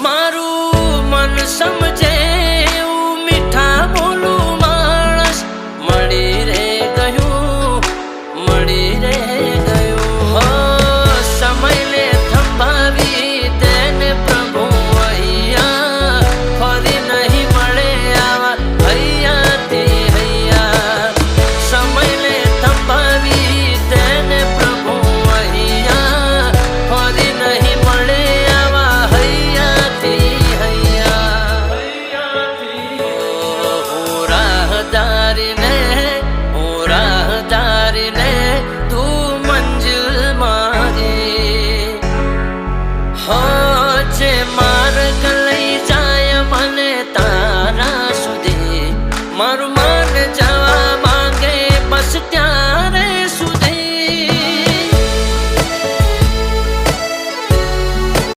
મારું મન સમજે એવું મીઠા બોલું માણસ મળી રે ગયું, મળી રે ગયું. હો સમય લે થંભાવી તેને પ્રભુ અહીંયા ફરી નહીં મળે આવા હૈયાથી હૈયા. સમય લે થંભાવી તેને પ્રભુ અહીંયા ફરી નહીં મળે આવા હૈયાથી હૈયા. હું રાહદારીને તું મંજિલ મારી. હો જે